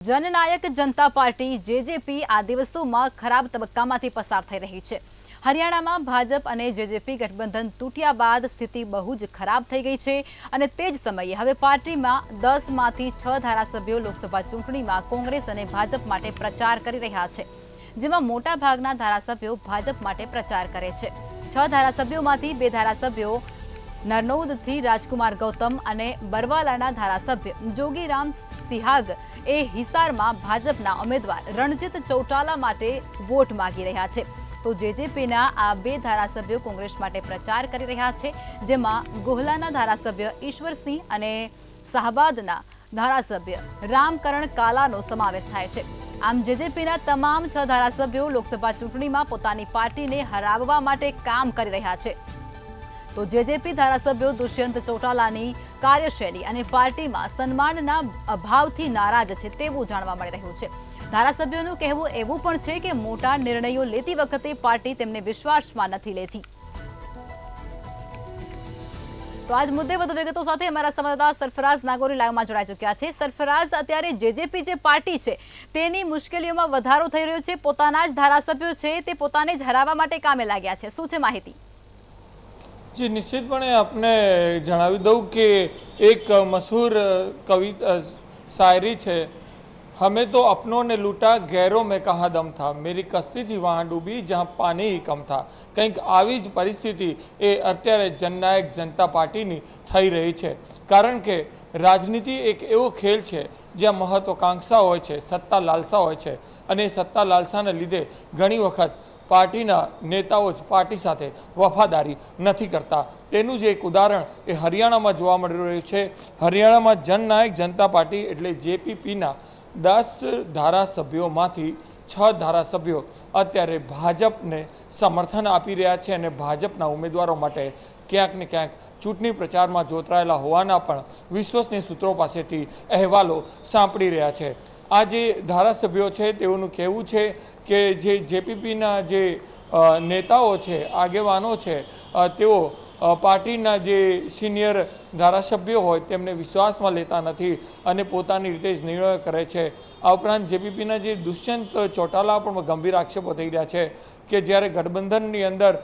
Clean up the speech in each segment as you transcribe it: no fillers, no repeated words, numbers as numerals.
जननायक जनता party JJP आ દિવસોમાં ખરાબ તબક્કામાંથી પસાર થઈ રહી છે। હરિયાણામાં ભાજપ અને જેજેપી ગઠબંધન તૂટ્યા બાદ સ્થિતિ બહુ જ ખરાબ થઈ ગઈ છે અને તે જ સમયે હવે પાર્ટીમાં 10 માંથી 6 ધારાસભ્યો લોકસભા ચૂંટણીમાં કોંગ્રેસ અને ભાજપ માટે પ્રચાર કરી રહ્યા છે, જેમાં મોટા ભાગના ધારાસભ્યો ભાજપ માટે પ્રચાર કરે છે। 6 ધારાસભ્યોમાંથી 2 ધારાસભ્યો નરનૌદથી રાજકુમાર ગૌતમ અને બરવાલાના ધારાસભ્ય જોગીરામ સિહાગ એ હિસારમાં ભાજપના ઉમેદવાર રણજીત ચૌટાલા માટે વોટ માંગી રહ્યા છે, તો જેજેપીના આ 2 ધારાસભ્યો કોંગ્રેસ માટે પ્રચાર કરી રહ્યા છે, જેમાં ગોહલાના ધારાસભ્ય ઈશ્વરસિંહ અને શાહબાદના ધારાસભ્ય રામકરણ કાલાનો સમાવેશ થાય છે। આમ જેજેપીના તમામ 6 ધારાસભ્યો લોકસભા ચૂંટણીમાં પોતાની પાર્ટીને હરાવવા માટે કામ કરી રહ્યા છે, તો જેજેપી ધારાસભ્યો દુષ્યંત ચૌટાલાની કાર્યશૈલી અને પાર્ટીમાં સન્માનના અભાવથી નારાજ છે તેવું જાણવા મળી રહ્યું છે। ધારાસભ્યોનું કહેવું એવું પણ છે કે મોટા નિર્ણયો લેતી વખતે પાર્ટી તેમને વિશ્વાસમાં નથી લેતી। તો આજ મુદ્દે વધુ વિગતો સાથે અમારા સંવાદદાતા સરફરાઝ નાગોરી લાઈવમાં જોડાઈ ચૂક્યા છે। સરફરાઝ, અત્યારે જેજેપી જે પાર્ટી છે તેની મુશ્કેલીઓમાં વધારો થઈ રહ્યો છે, પોતાના જ ધારાસભ્યો છે તે પોતાને જ હરાવવા માટે કામે લાગ્યા છે, શું છે માહિતી? जी निश्चितपणे आपने जणावी दऊं कि एक मशहूर कविता शायरी है, हमें तो अपनों ने लूटा गैरों में कहाँ दम था, मेरी कश्ती थी वहाँ डूबी जहाँ पानी ही कम था। कंईक आवी ज परिस्थिति ए अत्यारे जननायक जनता पार्टीनी थई रही है, कारण के राजनीति एक एवो खेल है ज्यां महत्वाकांक्षा होय छे, सत्ता लालसा होय छे अने सत्ता लालसाने लीधे घणी वखत पार्टीना नेताओं ज पार्टी साथे वफादारी नहीं करता। तेनुं ज एक उदाहरण ए हरियाणा में जोवा मळी रह्युं छे। हरियाणा में जननायक जनता पार्टी एटले जेपीपीना 10 धारासभ्योमांथी 6 धारासभ्यो अत्यारे भाजपने समर्थन आपी रह्या छे अने भाजपना उमेदवारों माटे क्यांक ने क्यांक चूंटणी प्रचार में जोतरायेला होवाना पण विश्वसनीय सूत्रों पासेथी अहेवालो सांपड़ी रह्या छे। आ जे धारासभ्यो छे तेओनुं कहेवुं छे के जे जेपीपीना जे नेताओं छे, आगेवानो छे, तेओ पार्टीना जे सीनियर धारासभ्यो होय तेमने विश्वासमां लेता नथी अने पोतानी रीते ज निर्णय करे छे। आ उपरांत जेपीपीना जे दुष्यंत चौटाला पण गंभीर आक्षेपो थई रह्या छे के ज्यारे गठबंधननी अंदर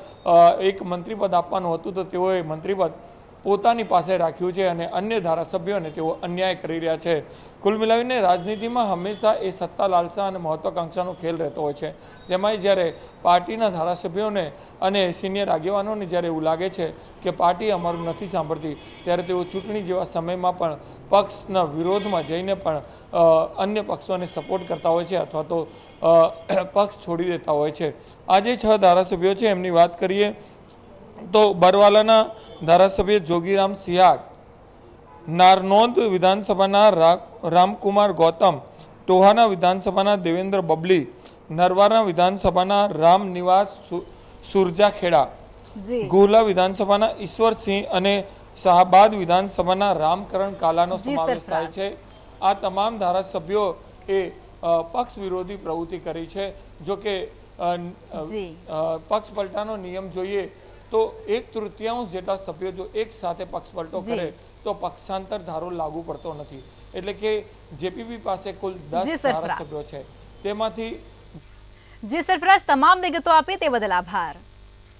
एक मंत्रीपद आपवानुं हतुं तो तेओए मंत्रीपद पोतानी पासे राख्युं छे अने अन्य धारासभ्योने तेओ अन्याय करी रह्या छे। कुल मिलावीने राजनीतिमां हमेशा ए सत्ता लालसा अने महत्वाकांक्षानो खेल रहेतो होय छे, तेमांय ज्यारे पार्टीना धारासभ्योने अने सीनियर आगेवानोने ज्यारे एवुं लागे छे के पार्टी अमारुं नथी सांभळती त्यारे तेओ चूंटणी जेवा समयमां पण पक्षना विरोधमां जईने पण अन्य पक्षोने सपोर्ट करता होय छे अथवा तो पक्ष छोड़ी देता होय छे। आज 6 धारासभ्यो छे एमनी वात करीए तो बरवालाना धारासभ्य जोगीराम सिहाग, नारनौद विधानसभाना रामकुमार गौतम, टोहाना विधानसभाना देवेंद्र बबली, नरवारा विधानसभाना रामनिवास सुरजाखेड़ा, गोहला विधानसभाना ईश्वरसिंह अने शाहबाद विधानसभाना रामकरण कालानो समावेश थाय छे। आ तमाम धारासभ्यो ए पक्ष विरोधी प्रवृत्ति करी छे। जो कि पक्ष पलटानो नियम जोईए तो 1/3 जेटला सभ्यो जो एक साथे पक्ष पलटो करे तो पक्षांतर धारो लागू पड़तो नथी, एटले के जेपीपी पासे कुल 10 धारासभ्यो छे तेमांथी। जी सरफराज, तमाम विगतो आपी ते बदल आभार।